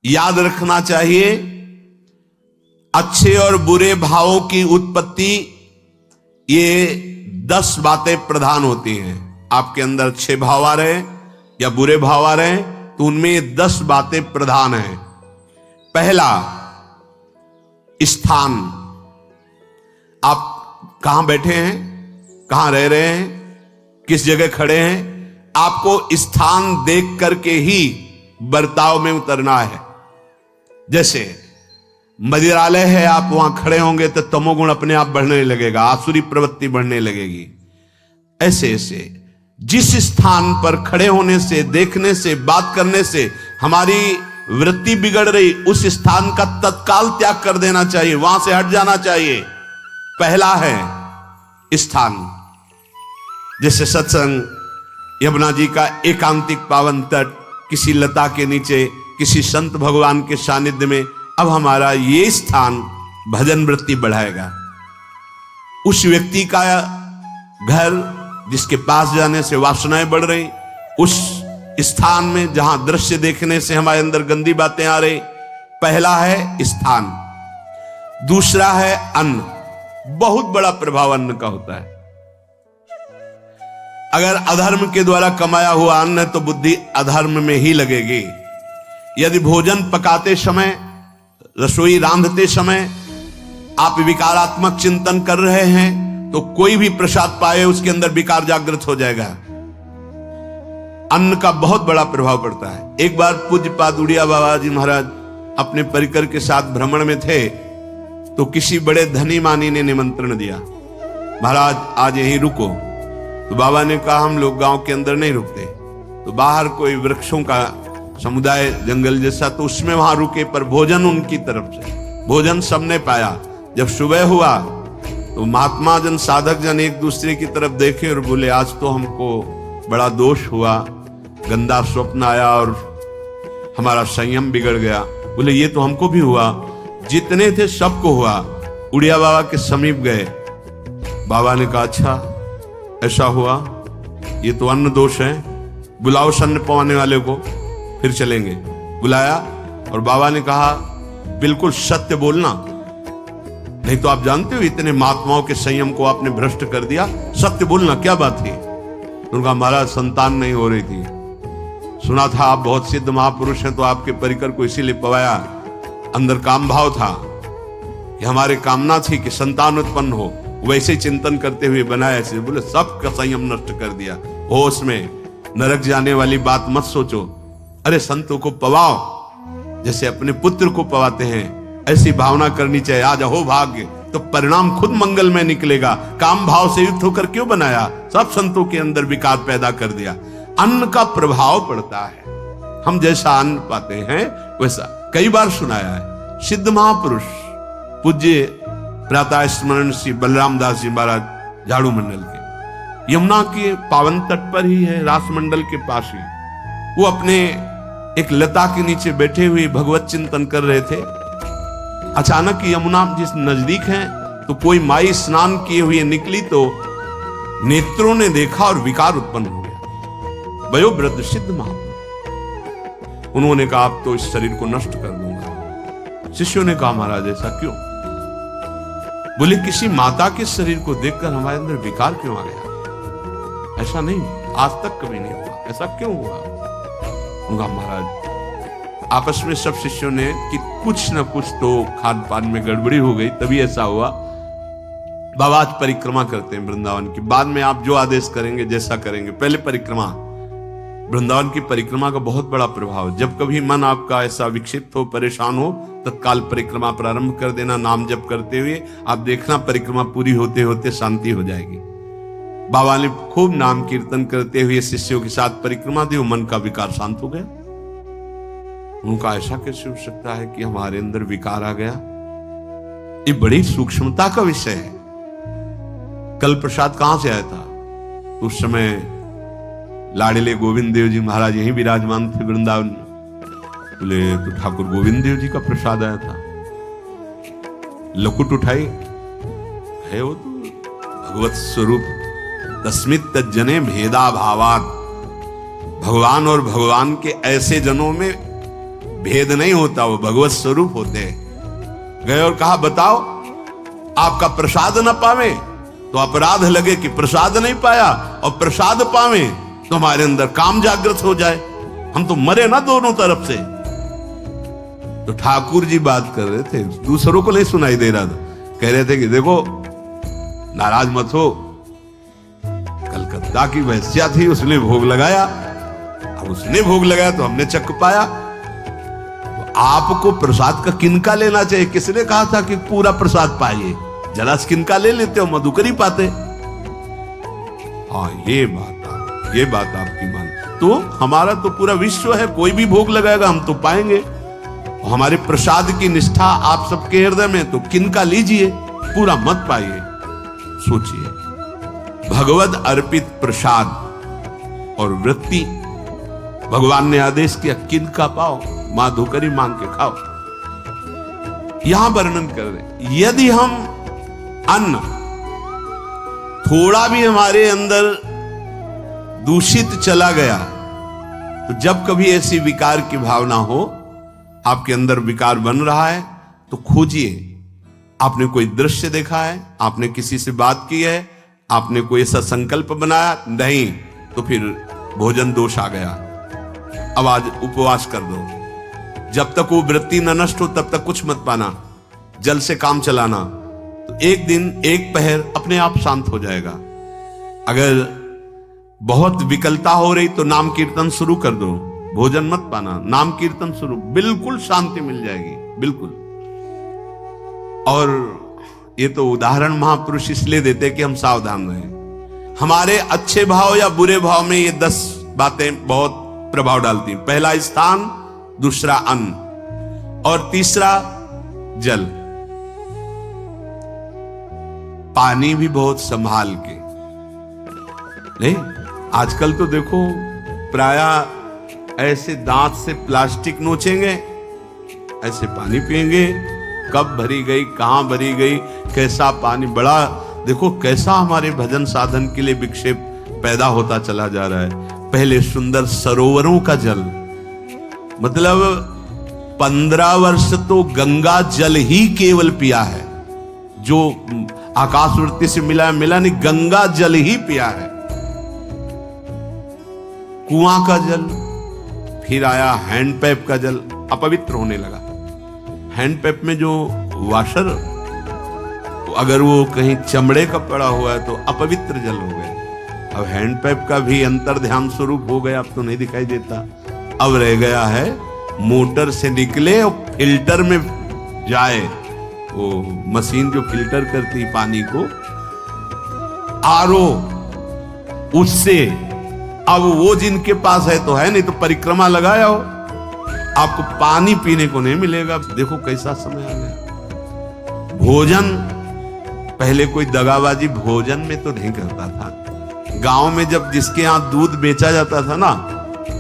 याद रखना चाहिए, अच्छे और बुरे भावों की उत्पत्ति, ये 10 बातें प्रधान होती हैं। आपके अंदर अच्छे भाव आ रहे या बुरे भाव आ रहे हैं तो उनमें ये 10 बातें प्रधान हैं। पहला, स्थान। आप कहां बैठे हैं, कहां रह रहे हैं, किस जगह खड़े हैं, आपको स्थान देख करके ही बर्ताव में उतरना है। जैसे मदिरालय है, आप वहां खड़े होंगे तो तमोगुण अपने आप बढ़ने लगेगा, आसुरी प्रवृत्ति बढ़ने लगेगी। ऐसे ऐसे जिस स्थान पर खड़े होने से, देखने से, बात करने से हमारी वृत्ति बिगड़ रही, उस स्थान का तत्काल त्याग कर देना चाहिए, वहां से हट जाना चाहिए। पहला है स्थान। जैसे सत्संग, यमुना जी का एकांतिक पावन तट, किसी लता के नीचे, किसी संत भगवान के सानिध्य में, अब हमारा ये स्थान भजन वृत्ति बढ़ाएगा। उस व्यक्ति का घर जिसके पास जाने से वासनाएं बढ़ रही, उस स्थान में जहां दृश्य देखने से हमारे अंदर गंदी बातें आ रही, पहला है स्थान। दूसरा है अन्न। बहुत बड़ा प्रभाव अन्न का होता है। अगर अधर्म के द्वारा कमाया हुआ अन्न है तो बुद्धि अधर्म में ही लगेगी। यदि भोजन पकाते समय, रसोई रांधते समय आप विकारात्मक चिंतन कर रहे हैं तो कोई भी प्रसाद पाए उसके अंदर विकार जागृत हो जाएगा। अन्न का बहुत बड़ा प्रभाव पड़ता है। एक बार पूज्यपाद उड़िया बाबा जी महाराज अपने परिकर के साथ भ्रमण में थे तो किसी बड़े धनी मानी ने निमंत्रण दिया, महाराज आज यहीं रुको। तो बाबा ने कहा हम लोग गांव के अंदर नहीं रुकते, तो बाहर कोई वृक्षों का समुदाय, जंगल जैसा, तो उसमें वहां रुके, पर भोजन उनकी तरफ से, भोजन सबने पाया। जब सुबह हुआ तो महात्मा जन, साधक जन एक दूसरे की तरफ देखे और बोले आज तो हमको बड़ा दोष हुआ, गंदा स्वप्न आया और हमारा संयम बिगड़ गया। बोले ये तो हमको भी हुआ, जितने थे सबको हुआ। उड़िया बाबा के समीप गए, बाबा ने कहा अच्छा ऐसा हुआ, ये तो अन्न दोष है, बुलाओ अन्न पवाने वाले को, फिर चलेंगे। बुलाया और बाबा ने कहा बिल्कुल सत्य बोलना, नहीं तो आप जानते हो इतने महात्माओं के संयम को आपने भ्रष्ट कर दिया, सत्य बोलना क्या बात थी। उनका महाराज संतान नहीं हो रही थी, सुना था आप बहुत सिद्ध महापुरुष हैं तो आपके परिकर को इसीलिए पवाया, अंदर काम भाव था कि हमारे कामना थी कि संतान उत्पन्न हो, वैसे चिंतन करते हुए बनाया। ऐसे बोले सबका संयम नष्ट कर दिया। होश में नरक जाने वाली बात मत सोचो, अरे संतों को पवाओ जैसे अपने पुत्र को पवाते हैं, ऐसी भावना करनी चाहिए। आज हो भाग्य तो परिणाम खुद मंगल में निकलेगा। काम भाव से युक्त होकर क्यों बनाया, सब संतों के अंदर विकार पैदा कर दिया। अन्न का प्रभाव पड़ता है, हम जैसा अन्न पाते हैं वैसा। कई बार सुनाया है, सिद्ध महापुरुष पूज्य प्रातः स्मरण श्री बलराम दास जी महाराज झाड़ू मंडल के, यमुना के पावन तट पर ही है, रास मंडल के पास ही, वो अपने एक लता के नीचे बैठे हुए भगवत चिंतन कर रहे थे। अचानक यमुना जिस नजदीक है तो कोई माई स्नान किए हुए निकली तो नेत्रों ने देखा और विकार उत्पन्न हो गया। वयोवृद्ध सिद्ध महापुरुष, उन्होंने कहा आप तो इस शरीर को नष्ट कर दूंगा। शिष्यों ने कहा महाराज ऐसा क्यों? बोले किसी माता के शरीर को देखकर हमारे अंदर विकार क्यों आ गया? ऐसा नहीं, आज तक कभी नहीं हुआ, ऐसा क्यों हुआ? उनका महाराज आपस में सब शिष्यों ने कि कुछ न कुछ तो खान पान में गड़बड़ी हो गई तभी ऐसा हुआ। बाबा आज परिक्रमा करते हैं वृंदावन की, बाद में आप जो आदेश करेंगे जैसा करेंगे, पहले परिक्रमा। वृंदावन की परिक्रमा का बहुत बड़ा प्रभाव, जब कभी मन आपका ऐसा विक्षिप्त हो, परेशान हो, तत्काल परिक्रमा प्रारंभ कर देना, नाम जप करते हुए। आप देखना परिक्रमा पूरी होते होते शांति हो जाएगी। बाबा ने खूब नाम कीर्तन करते हुए शिष्यों के साथ परिक्रमा दी, मन का विकार शांत हो गया। उनका ऐसा कैसे हो सकता है कि हमारे अंदर विकार आ गया? ये बड़ी सूक्ष्मता का विषय है। कल प्रसाद कहां से आया था? उस समय लाड़िले गोविंद देव जी महाराज यहीं विराजमान थे वृंदावन में। बोले तो ठाकुर गोविंद देव जी का प्रसाद आया था। लकुट उठाई, है वो तो भगवत स्वरूप। तस्मित तज्जने भेदा भावात, भगवान और भगवान के ऐसे जनों में भेद नहीं होता, वो भगवत स्वरूप होते हैं। गए और कहा बताओ आपका प्रसाद न पावे तो अपराध लगे कि प्रसाद नहीं पाया, और प्रसाद पावे तो हमारे अंदर काम जागृत हो जाए, हम तो मरे ना दोनों तरफ से। तो ठाकुर जी बात कर रहे थे, दूसरों को नहीं सुनाई दे रहा था। कह रहे थे कि देखो नाराज मत हो, कलकत्ता की वैश्या थी, उसने भोग लगाया, अब उसने भोग लगाया तो हमने चख पाया। तो आपको प्रसाद का किनका लेना चाहिए? किसने कहा था कि पूरा प्रसाद पाइए? जरा किनका ले लेते हो, मधुकरी पाते। हाँ ये बात आपकी मान। तो हमारा तो पूरा विश्व है, कोई भी भोग लगाएगा हम तो पाएंगे। हमारे प्रसाद की निष्ठा आप सबके हृदय में, तो किनका लीजिए, पूरा मत पाइए। सोचिए, भगवद अर्पित प्रसाद और वृत्ति भगवान ने आदेश किया किनका पाओ, माधुकरी मांग के खाओ। यहां वर्णन कर रहे, यदि हम अन्न थोड़ा भी हमारे अंदर दूषित चला गया, तो जब कभी ऐसी विकार की भावना हो, आपके अंदर विकार बन रहा है, तो खोजिए। आपने कोई दृश्य देखा है, आपने किसी से बात की है, आपने कोई ऐसा संकल्प बनाया नहीं, तो फिर भोजन दोष आ गया। अब आज उपवास कर दो, जब तक वो वृत्ति न नष्ट हो तब तक कुछ मत पाना, जल से काम चलाना। तो एक दिन एक पहर अपने आप शांत हो जाएगा। अगर बहुत विकलता हो रही तो नाम कीर्तन शुरू कर दो, भोजन मत पाना, नाम कीर्तन शुरू, बिल्कुल शांति मिल जाएगी, बिल्कुल। और ये तो उदाहरण महापुरुष इसलिए देते कि हम सावधान रहें। हमारे अच्छे भाव या बुरे भाव में ये 10 बातें बहुत प्रभाव डालती हैं। पहला स्थान, दूसरा अन्न, और तीसरा जल। पानी भी बहुत संभाल के। नहीं, आजकल तो देखो प्रायः ऐसे दांत से प्लास्टिक नोचेंगे, ऐसे पानी पिएंगे, कब भरी गई, कहां भरी गई, कैसा पानी। बड़ा देखो कैसा हमारे भजन साधन के लिए विक्षेप पैदा होता चला जा रहा है। पहले सुंदर सरोवरों का जल, मतलब 15 वर्ष तो गंगा जल ही केवल पिया है, जो आकाशवृत्ति से मिला नहीं, गंगा जल ही पिया है। कुआं का जल, फिर आया हैंडपैप का जल, अपवित्र होने लगा। हैंडपैप में जो वाशर, अगर वो कहीं चमड़े का पड़ा हुआ है तो अपवित्र जल हो गया। अब हैंडपैप का भी अंतर ध्यान स्वरूप हो गया, अब तो नहीं दिखाई देता। अब रह गया है मोटर से निकले और फिल्टर में जाए, वो मशीन जो फिल्टर करती पानी को, आरओ, उससे। अब वो जिनके पास है तो है, नहीं तो परिक्रमा लगाया हो, आपको पानी पीने को नहीं मिलेगा। देखो कैसा समय आ गया। भोजन, पहले कोई दगाबाजी भोजन में तो नहीं करता था। गांव में जब जिसके यहां दूध बेचा जाता था ना,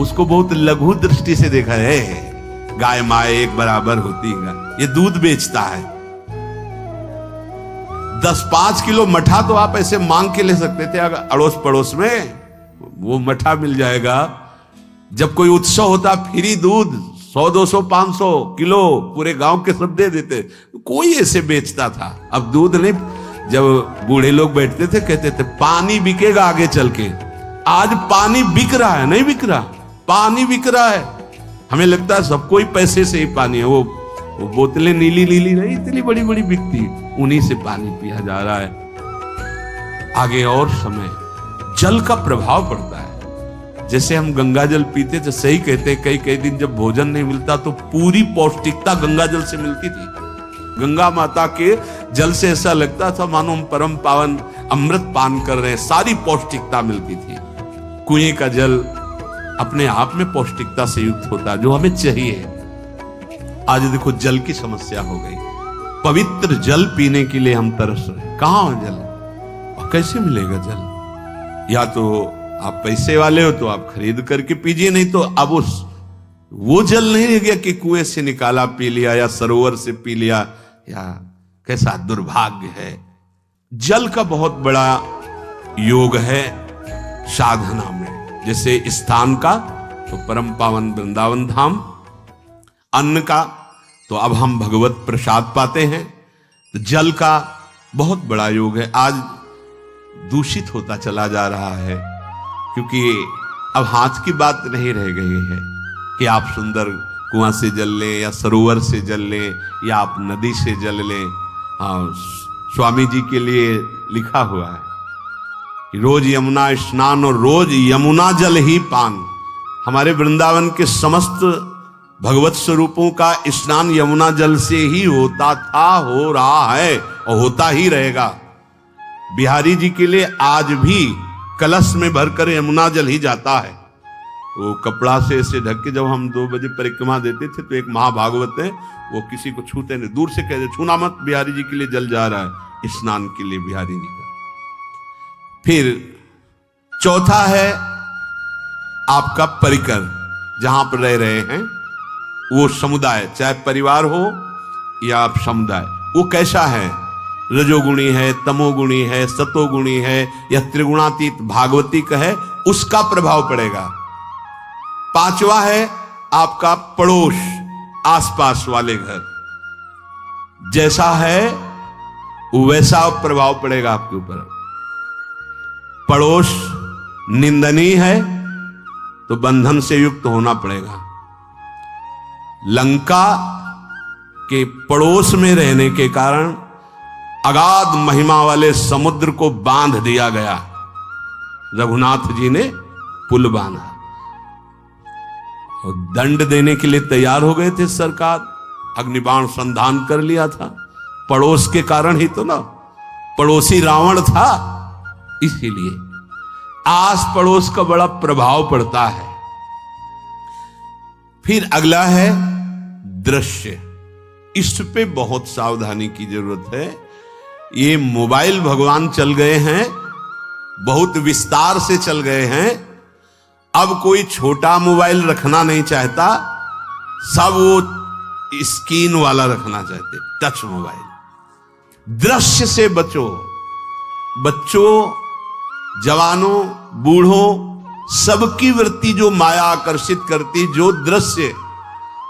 उसको बहुत लघु दृष्टि से देखा है, गाय माए एक बराबर होती है, ये दूध बेचता है। 10-5 किलो मठा तो आप ऐसे मांग के ले सकते थे, अगर अड़ोस पड़ोस में वो मठा मिल जाएगा। जब कोई उत्सव होता, फ्री दूध 100-200 500 किलो पूरे गांव के सब दे देते, कोई ऐसे बेचता था। अब दूध नहीं, जब बूढ़े लोग बैठते थे कहते थे पानी बिकेगा आगे चल के। आज पानी बिक रहा है, नहीं बिक रहा, पानी बिक रहा है। हमें लगता है सबको ही पैसे से ही पानी है, वो बोतलें नीली नीली नहीं, इतनी बड़ी बड़ी बिकती, उन्हीं से पानी पिया जा रहा है। आगे और समय जल का प्रभाव पड़ता है। जैसे हम गंगा जल पीते थे, सही कहते, कई दिन जब भोजन नहीं मिलता तो पूरी पौष्टिकता गंगा जल से मिलती थी। गंगा माता के जल से ऐसा लगता था मानो हम परम पावन अमृत पान कर रहे हैं, सारी पौष्टिकता मिलती थी। कुएं का जल अपने आप में पौष्टिकता से युक्त होता, जो हमें चाहिए। आज देखो जल की समस्या हो गई, पवित्र जल पीने के लिए हम तरस रहे। कहां है जल और कैसे मिलेगा जल? या तो आप पैसे वाले हो तो आप खरीद करके पीजिए, नहीं तो अब वो जल नहीं रह गया कि कुएं से निकाला पी लिया या सरोवर से पी लिया, या कैसा दुर्भाग्य है। जल का बहुत बड़ा योग है साधना में। जैसे स्थान का तो परम पावन वृंदावन धाम, अन्न का तो अब हम भगवत प्रसाद पाते हैं, तो जल का बहुत बड़ा योग है। आज दूषित होता चला जा रहा है, क्योंकि अब हाथ की बात नहीं रह गई है कि आप सुंदर कुआं से जल लें या सरोवर से जल लें या आप नदी से जल लें। हाँ, स्वामी जी के लिए लिखा हुआ है कि रोज यमुना स्नान और रोज यमुना जल ही पान। हमारे वृंदावन के समस्त भगवत स्वरूपों का स्नान यमुना जल से ही होता था, हो रहा है और होता ही रहेगा। बिहारी जी के लिए आज भी कलश में भरकर यमुना जल ही जाता है। वो कपड़ा से ऐसे ढक के जब हम 2 बजे परिक्रमा देते थे तो एक महाभागवत है, वो किसी को छूते नहीं, दूर से कहते छूना मत, बिहारी जी के लिए जल जा रहा है स्नान के लिए बिहारी जी का। फिर चौथा है आपका परिकर, जहां पर रह रहे हैं वो समुदाय, चाहे परिवार हो या आप समुदाय, वो कैसा है, रजोगुणी है, तमोगुणी है, सतोगुणी है या त्रिगुणातीत भागवतिक है, उसका प्रभाव पड़ेगा। पांचवा है आपका पड़ोस, आसपास वाले घर, जैसा है वैसा प्रभाव पड़ेगा आपके ऊपर। पड़ोस निंदनीय है तो बंधन से युक्त होना पड़ेगा। लंका के पड़ोस में रहने के कारण अगाध महिमा वाले समुद्र को बांध दिया गया, रघुनाथ जी ने पुल बांधा और दंड देने के लिए तैयार हो गए थे सरकार, अग्निबाण संधान कर लिया था, पड़ोस के कारण ही तो ना, पड़ोसी रावण था, इसीलिए आस पड़ोस का बड़ा प्रभाव पड़ता है। फिर अगला है दृश्य, इस पे बहुत सावधानी की जरूरत है। ये मोबाइल भगवान चल गए हैं, बहुत विस्तार से चल गए हैं, अब कोई छोटा मोबाइल रखना नहीं चाहता, सब वो स्क्रीन वाला रखना चाहते, टच मोबाइल। दृश्य से बचो, बच्चों, जवानों, बूढ़ों, सबकी वृत्ति जो माया आकर्षित करती, जो दृश्य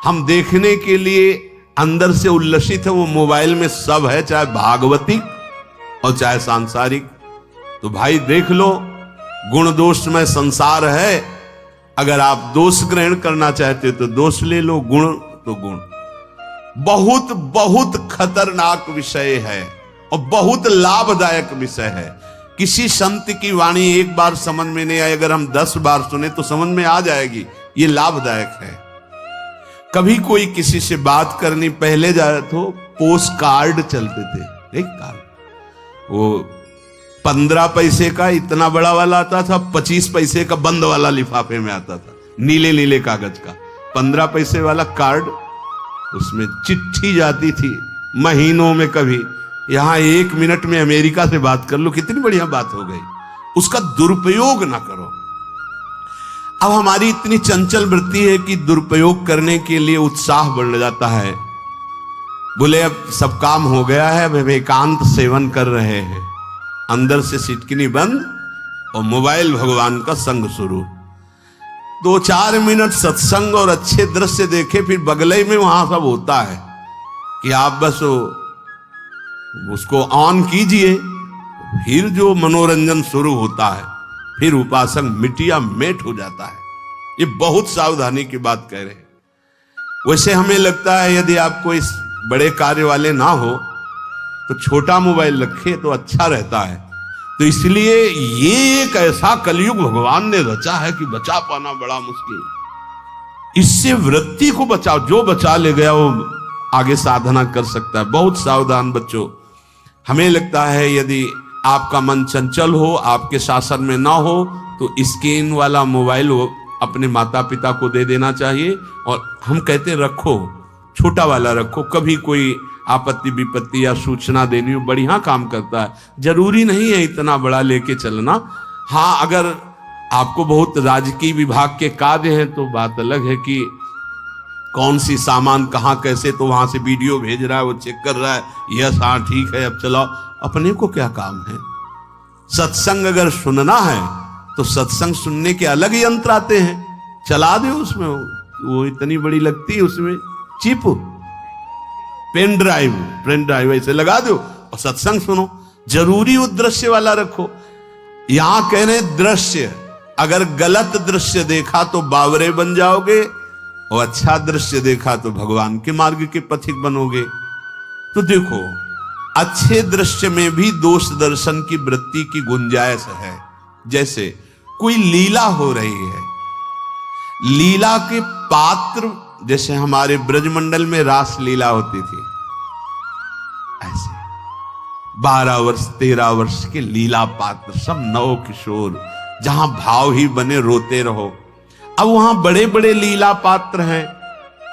हम देखने के लिए अंदर से उल्लसित है, वो मोबाइल में सब है, चाहे भागवतिक और चाहे सांसारिक। तो भाई देख लो, गुण दोष में संसार है, अगर आप दोष ग्रहण करना चाहते हो तो दोष ले लो, गुण तो गुण। बहुत बहुत खतरनाक विषय है और बहुत लाभदायक विषय है। किसी संत की वाणी एक बार समझ में नहीं आई, अगर हम 10 बार सुने तो समझ में आ जाएगी, ये लाभदायक है। कभी कोई किसी से बात करनी, पहले जाए तो पोस्ट कार्ड चलते थे, एक कार्ड, वो 15 पैसे का इतना बड़ा वाला आता था, 25 पैसे का बंद वाला लिफाफे में आता था, नीले नीले कागज का 15 पैसे वाला कार्ड, उसमें चिट्ठी जाती थी महीनों में। कभी यहां 1 मिनट में अमेरिका से बात कर लो, कितनी बढ़िया बात हो गई। उसका दुरुपयोग ना करो। अब हमारी इतनी चंचल वृत्ति है कि दुरुपयोग करने के लिए उत्साह बढ़ जाता है। बोले अब सब काम हो गया है, अब एकांत सेवन कर रहे हैं, अंदर से सिटकिनी बंद और मोबाइल भगवान का संग शुरू। 2-4 मिनट सत्संग और अच्छे दृश्य देखे, फिर बगले में वहां सब होता है कि आप बस उसको ऑन कीजिए, फिर जो मनोरंजन शुरू होता है, फिर उपासक मिटिया मेट हो जाता है। ये बहुत सावधानी की बात कह रहे हैं। वैसे हमें लगता है यदि आपको इस बड़े कार्य वाले ना हो तो छोटा मोबाइल रखे तो अच्छा रहता है। तो इसलिए ये एक ऐसा कलयुग भगवान ने रचा है कि बचा पाना बड़ा मुश्किल। इससे वृत्ति को बचाओ, जो बचा ले गया वो आगे साधना कर सकता है। बहुत सावधान बच्चों। हमें लगता है यदि आपका मन चंचल हो, आपके शासन में ना हो, तो स्क्रीन वाला मोबाइल अपने माता पिता को दे देना चाहिए। और हम कहते रखो, छोटा वाला रखो, कभी कोई आपत्ति विपत्ति या सूचना देनी हो, बढ़िया काम करता है। जरूरी नहीं है इतना बड़ा लेके चलना। हाँ, अगर आपको बहुत राजकीय विभाग के कार्य हैं तो बात अलग है कि कौन सी सामान कहाँ कैसे, तो वहां से वीडियो भेज रहा है, वो चेक कर रहा है, यस हाँ ठीक है अब चलाओ। अपने को क्या काम है? सत्संग अगर सुनना है तो सत्संग सुनने के अलग यंत्र आते हैं, चला दो उसमें, वो इतनी बड़ी लगती है, उसमें चिप, पेन ड्राइव ऐसे लगा दो और सत्संग सुनो। जरूरी वो दृश्य वाला रखो। यहां कह रहे दृश्य, अगर गलत दृश्य देखा तो बावरे बन जाओगे और अच्छा दृश्य देखा तो भगवान के मार्ग के पथिक बनोगे। तो देखो, अच्छे दृश्य में भी दोष दर्शन की वृत्ति की गुंजाइश है। जैसे कोई लीला हो रही है, लीला के पात्र, जैसे हमारे ब्रजमंडल में रास लीला होती थी, ऐसे 12 वर्ष 13 वर्ष के लीला पात्र, सब नव किशोर, जहां भाव ही बने रोते रहो। अब वहां बड़े बड़े लीला पात्र हैं,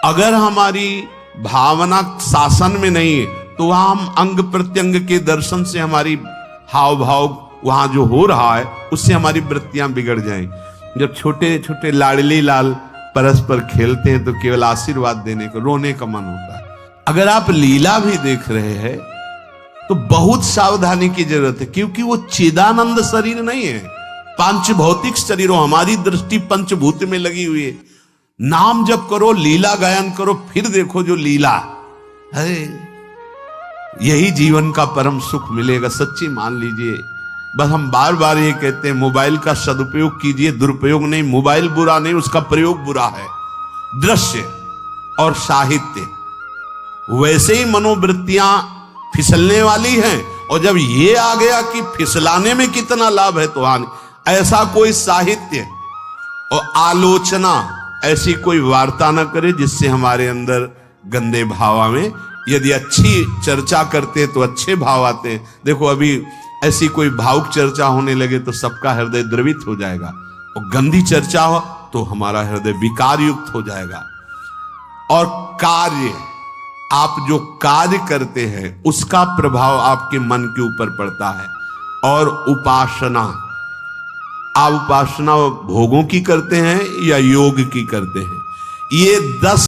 अगर हमारी भावना शासन में नहीं है तो वहां हम अंग प्रत्यंग के दर्शन से हमारी हाव भाव वहां जो हो रहा है उससे हमारी वृत्तियां बिगड़ जाएं। जब छोटे छोटे लाडली लाल परस्पर खेलते हैं तो केवल आशीर्वाद देने को, रोने का मन होता है। अगर आप लीला भी देख रहे हैं तो बहुत सावधानी की जरूरत है, क्योंकि वो चिदानंद शरीर नहीं है, पांच भौतिक शरीर। हमारी दृष्टि पंचभूत में लगी हुई है। नाम जप करो, लीला गायन करो, फिर देखो जो लीला है, यही जीवन का परम सुख मिलेगा। सच्ची मान लीजिए। बस हम बार बार ये कहते हैं, मोबाइल का सदुपयोग कीजिए, दुरुपयोग नहीं। मोबाइल बुरा नहीं, उसका प्रयोग बुरा है। दृश्य और साहित्य, वैसे ही मनोवृत्तियां फिसलने वाली हैं, और जब ये आ गया कि फिसलाने में कितना लाभ है तो हानि। ऐसा कोई साहित्य और आलोचना, ऐसी कोई वार्ता न करे जिससे हमारे अंदर गंदे भाव आवे। यदि अच्छी चर्चा करते तो अच्छे भाव आते हैं। देखो, अभी ऐसी कोई भावुक चर्चा होने लगे तो सबका हृदय द्रवित हो जाएगा, और गंदी चर्चा हो तो हमारा हृदय विकार युक्त हो जाएगा। और कार्य, आप जो कार्य करते हैं उसका प्रभाव आपके मन के ऊपर पड़ता है। और उपासना, आप उपासना भोगों की करते हैं या योग की करते हैं, ये 10